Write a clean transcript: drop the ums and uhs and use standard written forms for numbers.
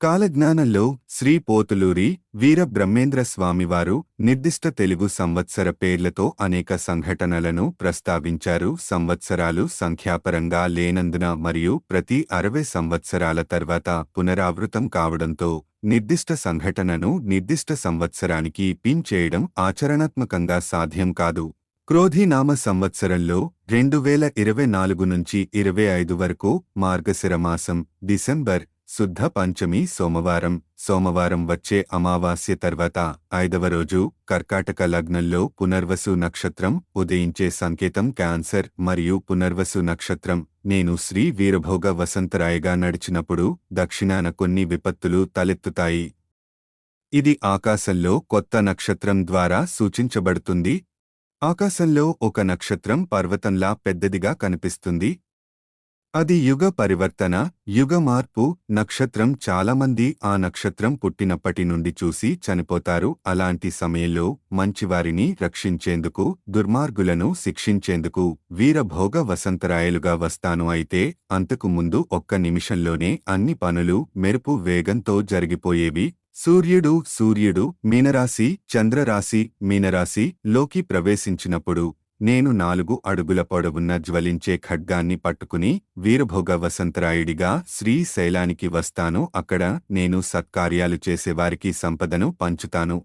కాలజ్ఞానంలో శ్రీ పోతులూరి వీరబ్రహ్మేంద్ర స్వామివారు నిర్దిష్ట తెలుగు సంవత్సర పేర్లతో అనేక సంఘటనలను ప్రస్తావించారు. సంవత్సరాలు సంఖ్యాపరంగా లేనందున మరియు ప్రతి 60 సంవత్సరాల తర్వాత పునరావృతం కావడంతో నిర్దిష్ట సంఘటనను నిర్దిష్ట సంవత్సరానికి పిన్ చేయడం ఆచరణాత్మకంగా సాధ్యం కాదు. క్రోధీనామ సంవత్సరంలో 2024 నుంచి 25 వరకు మార్గశిర మాసం డిసెంబర్ శుద్ధ పంచమి సోమవారం వచ్చే అమావాస్య తర్వాత 5వ రోజు కర్కాటక లగ్నంలో పునర్వసు నక్షత్రం ఉదయించే సంకేతం క్యాన్సర్ మరియు పునర్వసు నక్షత్రం. నేను శ్రీ వీరభోగ వసంతరాయగా నడిచినప్పుడు దక్షిణాన కొన్ని విపత్తులు తలెత్తుతాయి. ఇది ఆకాశంలో కొత్త నక్షత్రం ద్వారా సూచించబడుతుంది. ఆకాశంలో ఒక నక్షత్రం పర్వతంలా పెద్దదిగా కనిపిస్తుంది. అది యుగ పరివర్తన, యుగ మార్పు నక్షత్రం. చాలామంది ఆ నక్షత్రం పుట్టినప్పటి నుండి చూసి చనిపోతారు. అలాంటి సమయంలో మంచివారిని రక్షించేందుకు, దుర్మార్గులను శిక్షించేందుకు వీరభోగ వసంతరాయలుగా వస్తాను. అయితే అంతకు ముందు ఒక్క నిమిషంలోనే అన్ని పనులు మెరుపు వేగంతో జరిగిపోయేవి. సూర్యుడు మీనరాశి, చంద్రరాశి మీనరాశి లోకి ప్రవేశించినప్పుడు నేను 4 అడుగుల పొడవున్న జ్వలించే ఖడ్గాన్ని పట్టుకుని వీరభోగ వసంతరాయుడిగా శ్రీశైలానికి వస్తాను. అక్కడ నేను సత్కార్యాలు చేసేవారికి సంపదను పంచుతాను.